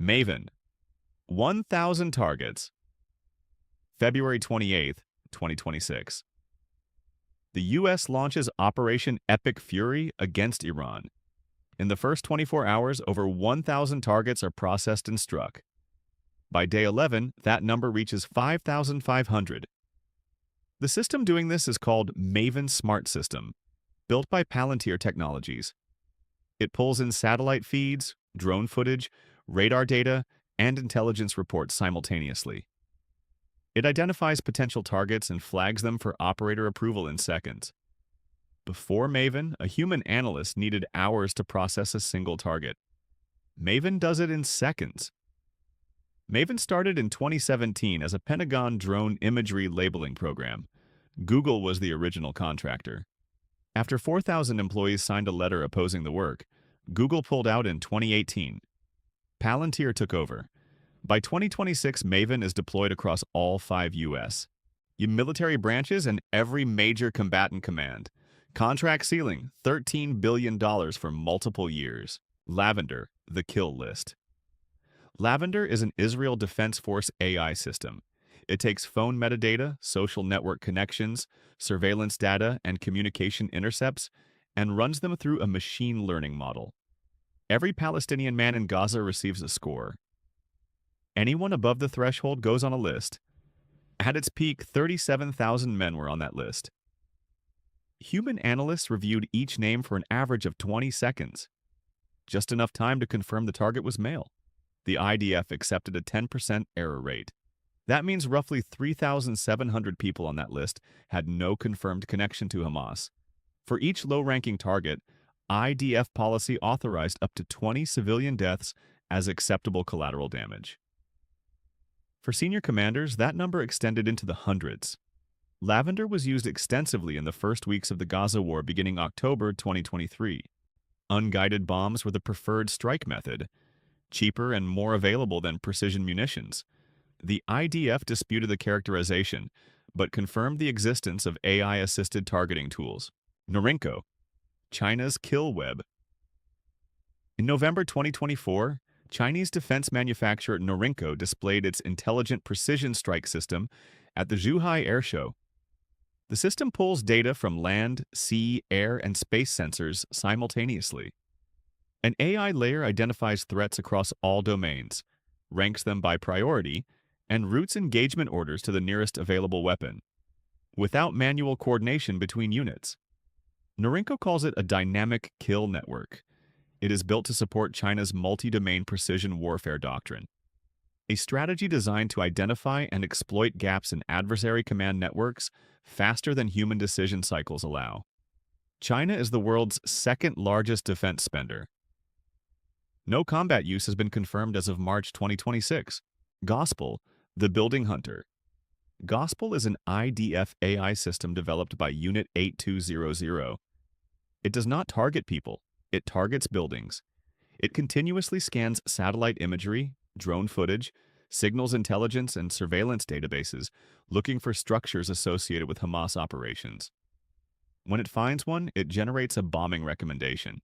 Maven, 1,000 targets, February 28th, 2026. The U.S. launches Operation Epic Fury against Iran. In the first 24 hours, over 1,000 targets are processed and struck. By day 11, that number reaches 5,500. The system doing this is called Maven Smart System, built by Palantir Technologies. It pulls in satellite feeds, drone footage, radar data, and intelligence reports simultaneously. It identifies potential targets and flags them for operator approval in seconds. Before Maven, a human analyst needed hours to process a single target. Maven does it in seconds. Maven started in 2017 as a Pentagon drone imagery labeling program. Google was the original contractor. After 4,000 employees signed a letter opposing the work, Google pulled out in 2018. Palantir took over. By 2026, Maven is deployed across all 5 U.S. military branches and every major combatant command. Contract ceiling, $13 billion for multiple years. Lavender, the kill list. Lavender is an Israel Defense Force AI system. It takes phone metadata, social network connections, surveillance data, and communication intercepts, and runs them through a machine learning model. Every Palestinian man in Gaza receives a score. Anyone above the threshold goes on a list. At its peak, 37,000 men were on that list. Human analysts reviewed each name for an average of 20 seconds. Just enough time to confirm the target was male. The IDF accepted a 10% error rate. That means roughly 3,700 people on that list had no confirmed connection to Hamas. For each low-ranking target, IDF policy authorized up to 20 civilian deaths as acceptable collateral damage. For senior commanders, that number extended into the hundreds. Lavender was used extensively in the first weeks of the Gaza war beginning October 2023. Unguided bombs were the preferred strike method, cheaper and more available than precision munitions. The IDF disputed the characterization, but confirmed the existence of AI-assisted targeting tools. Norinco, China's kill web. In November 2024, Chinese defense manufacturer Norinco displayed its intelligent precision strike system at the Zhuhai Air Show. The system pulls data from land, sea, air, and space sensors simultaneously. An AI layer identifies threats across all domains, ranks them by priority, and routes engagement orders to the nearest available weapon, without manual coordination between units. Norinco calls it a dynamic kill network. It is built to support China's multi-domain precision warfare doctrine, a strategy designed to identify and exploit gaps in adversary command networks faster than human decision cycles allow. China is the world's second-largest defense spender. No combat use has been confirmed as of March 2026. Gospel, the building hunter. Gospel is an IDF AI system developed by Unit 8200. It does not target people. It targets buildings. It continuously scans satellite imagery, drone footage, signals intelligence, and surveillance databases, looking for structures associated with Hamas operations. When it finds one, it generates a bombing recommendation.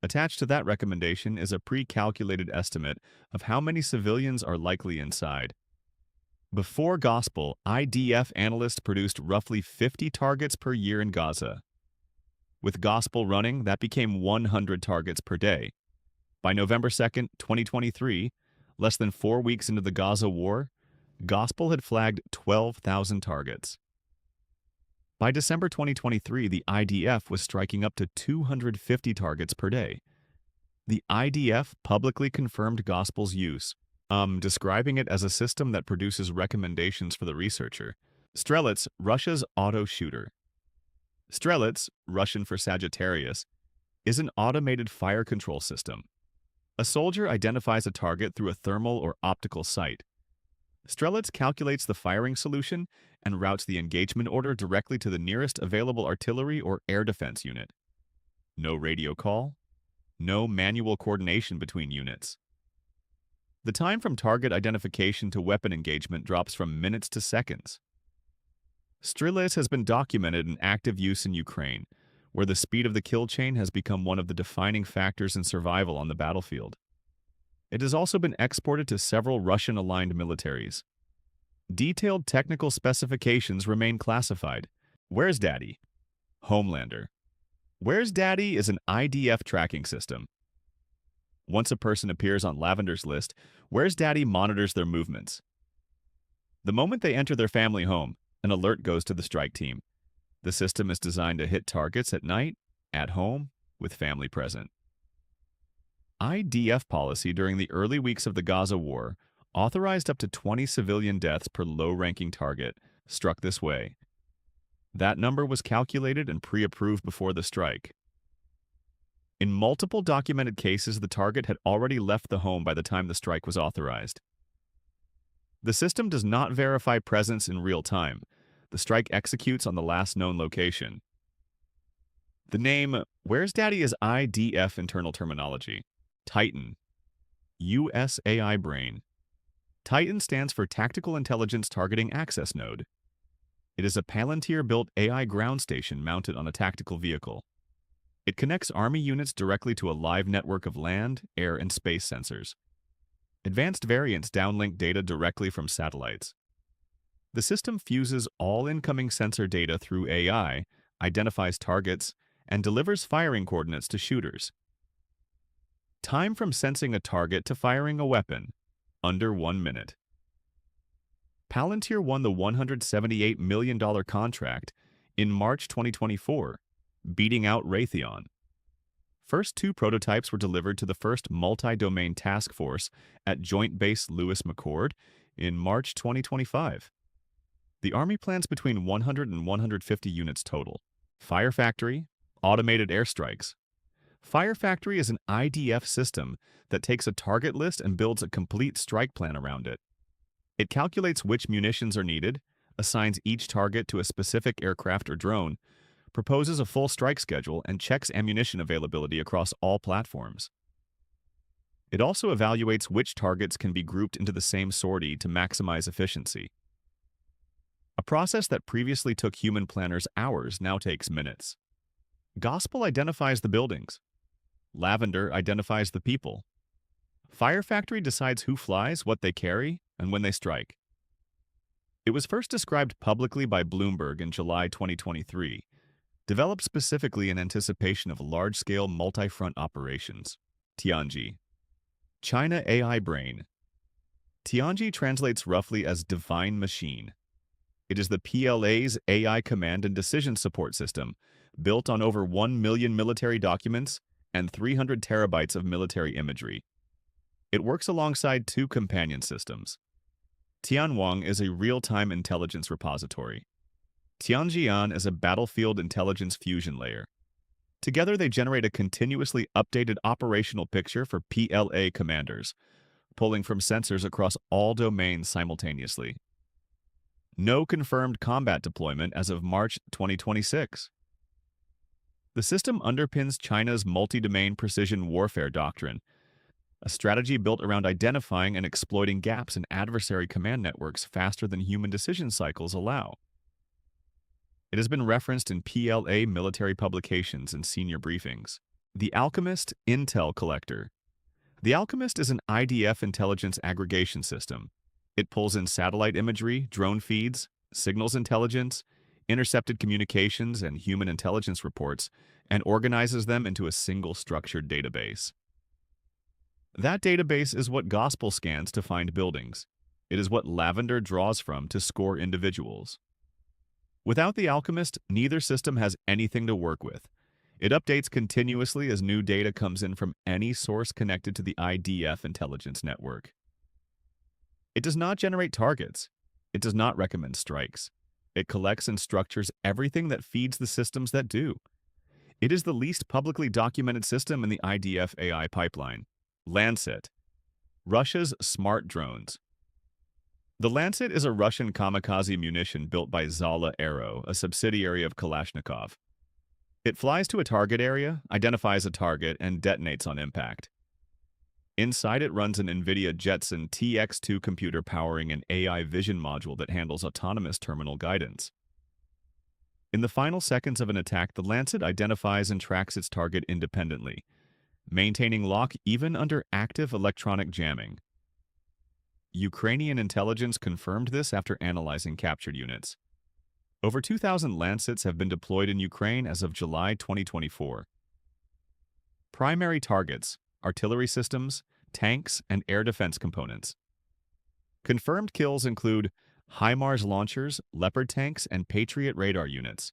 Attached to that recommendation is a pre-calculated estimate of how many civilians are likely inside. Before Gospel, IDF analysts produced roughly 50 targets per year in Gaza. With Gospel running, that became 100 targets per day. By November 2nd, 2023, less than 4 weeks into the Gaza war, Gospel had flagged 12,000 targets. By December 2023, the IDF was striking up to 250 targets per day. The IDF publicly confirmed Gospel's use, describing it as a system that produces recommendations for the researcher. Strelets, Russia's auto shooter. Strelets, Russian for Sagittarius, is an automated fire control system. A soldier identifies a target through a thermal or optical sight. Strelets calculates the firing solution and routes the engagement order directly to the nearest available artillery or air defense unit. No radio call, no manual coordination between units. The time from target identification to weapon engagement drops from minutes to seconds. Strelets has been documented in active use in Ukraine, where the speed of the kill chain has become one of the defining factors in survival on the battlefield. It has also been exported to several Russian-aligned militaries. Detailed technical specifications remain classified. Where's Daddy? Homelander. Where's Daddy is an IDF tracking system. Once a person appears on Lavender's list, Where's Daddy monitors their movements. The moment they enter their family home, an alert goes to the strike team. The system is designed to hit targets at night, at home, with family present. IDF policy during the early weeks of the Gaza war authorized up to 20 civilian deaths per low-ranking target struck this way. That number was calculated and pre-approved before the strike. In multiple documented cases, the target had already left the home by the time the strike was authorized. The system does not verify presence in real time. The strike executes on the last known location. The name Where's Daddy is IDF internal terminology. Titan. US AI Brain. Titan stands for Tactical Intelligence Targeting Access Node. It is a Palantir-built AI ground station mounted on a tactical vehicle. It connects Army units directly to a live network of land, air, and space sensors. Advanced variants downlink data directly from satellites. The system fuses all incoming sensor data through AI, identifies targets, and delivers firing coordinates to shooters. Time from sensing a target to firing a weapon, under 1 minute. Palantir won the $178 million contract in March 2024, beating out Raytheon. First 2 prototypes were delivered to the first multi-domain task force at Joint Base Lewis-McChord in March 2025. The Army plans between 100 and 150 units total. Fire Factory, automated airstrikes. Fire Factory is an IDF system that takes a target list and builds a complete strike plan around it. It calculates which munitions are needed, assigns each target to a specific aircraft or drone, proposes a full strike schedule, and checks ammunition availability across all platforms. It also evaluates which targets can be grouped into the same sortie to maximize efficiency. A process that previously took human planners hours now takes minutes. Gospel identifies the buildings. Lavender identifies the people. Fire Factory decides who flies, what they carry, and when they strike. It was first described publicly by Bloomberg in July 2023, developed specifically in anticipation of large-scale multi-front operations. Tianji. China AI Brain. Tianji translates roughly as Divine Machine. It is the PLA's AI command and decision support system, built on over 1 million military documents and 300 terabytes of military imagery. It works alongside 2 companion systems. Tianwang is a real-time intelligence repository. Tianjian is a battlefield intelligence fusion layer. Together, they generate a continuously updated operational picture for PLA commanders, pulling from sensors across all domains simultaneously. No confirmed combat deployment as of March 2026. The system underpins China's multi-domain precision warfare doctrine, a strategy built around identifying and exploiting gaps in adversary command networks faster than human decision cycles allow. It has been referenced in PLA military publications and senior briefings. The Alchemist Intel Collector. The Alchemist is an IDF intelligence aggregation system. It pulls in satellite imagery, drone feeds, signals intelligence, intercepted communications, and human intelligence reports, and organizes them into a single structured database. That database is what Gospel scans to find buildings. It is what Lavender draws from to score individuals. Without the Alchemist, neither system has anything to work with. It updates continuously as new data comes in from any source connected to the IDF intelligence network. It does not generate targets. It does not recommend strikes. It collects and structures everything that feeds the systems that do. It is the least publicly documented system in the IDF AI pipeline. Lancet. Russia's smart drones. The Lancet is a Russian kamikaze munition built by Zala Aero, a subsidiary of Kalashnikov. It flies to a target area, identifies a target, and detonates on impact. Inside it runs an NVIDIA Jetson TX2 computer powering an AI vision module that handles autonomous terminal guidance. In the final seconds of an attack, the Lancet identifies and tracks its target independently. maintaining lock even under active electronic jamming. Ukrainian intelligence confirmed this after analyzing captured units. Over 2,000 Lancets have been deployed in Ukraine as of July 2024. Primary targets: artillery systems, tanks, and air defense components. Confirmed kills include HIMARS launchers, Leopard tanks, and Patriot radar units.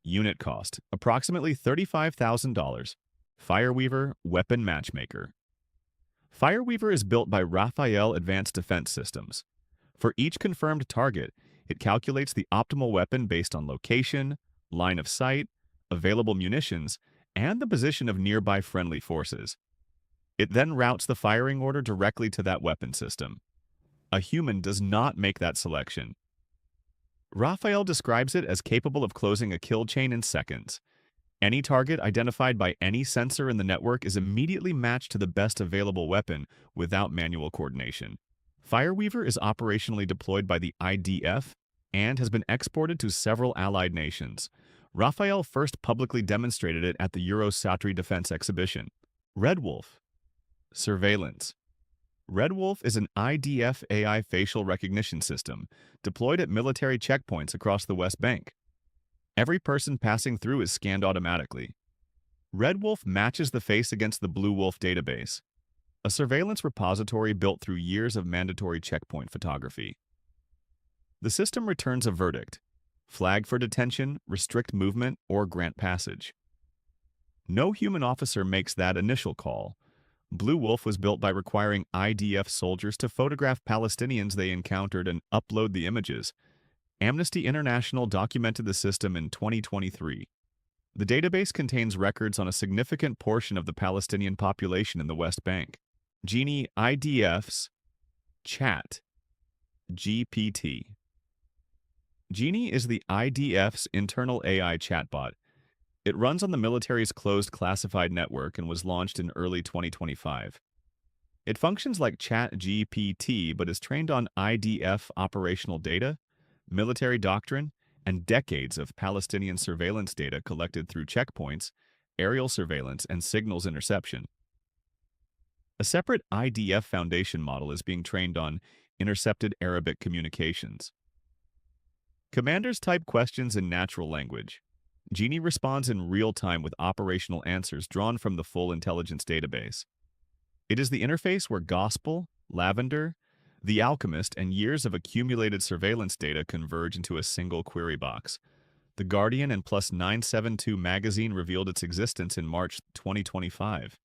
Unit cost: approximately $35,000. Fireweaver Weapon Matchmaker. Fireweaver is built by Rafael Advanced Defense Systems. For each confirmed target, it calculates the optimal weapon based on location, line of sight, available munitions, and the position of nearby friendly forces. It then routes the firing order directly to that weapon system. A human does not make that selection. Raphael describes it as capable of closing a kill chain in seconds. Any target identified by any sensor in the network is immediately matched to the best available weapon without manual coordination. Fireweaver is operationally deployed by the IDF and has been exported to several allied nations. Raphael first publicly demonstrated it at the Eurosatri Defense Exhibition. Red Wolf. Surveillance. Red Wolf is an IDF AI facial recognition system deployed at military checkpoints across the West Bank. Every person passing through is scanned automatically. Red Wolf matches the face against the Blue Wolf database, a surveillance repository built through years of mandatory checkpoint photography. The system returns a verdict: flag for detention, restrict movement, or grant passage. No human officer makes that initial call. Blue Wolf was built by requiring IDF soldiers to photograph Palestinians they encountered and upload the images. Amnesty International documented the system in 2023. The database contains records on a significant portion of the Palestinian population in the West Bank. Genie IDF's Chat GPT. Genie is the IDF's internal AI chatbot. It runs on the military's closed classified network and was launched in early 2025. It functions like ChatGPT but is trained on IDF operational data, military doctrine, and decades of Palestinian surveillance data collected through checkpoints, aerial surveillance, and signals interception. A separate IDF foundation model is being trained on intercepted Arabic communications. Commanders type questions in natural language. Genie responds in real time with operational answers drawn from the full intelligence database. It is the interface where Gospel, Lavender, the Alchemist, and years of accumulated surveillance data converge into a single query box. The Guardian and Plus 972 magazine revealed its existence in March 2025.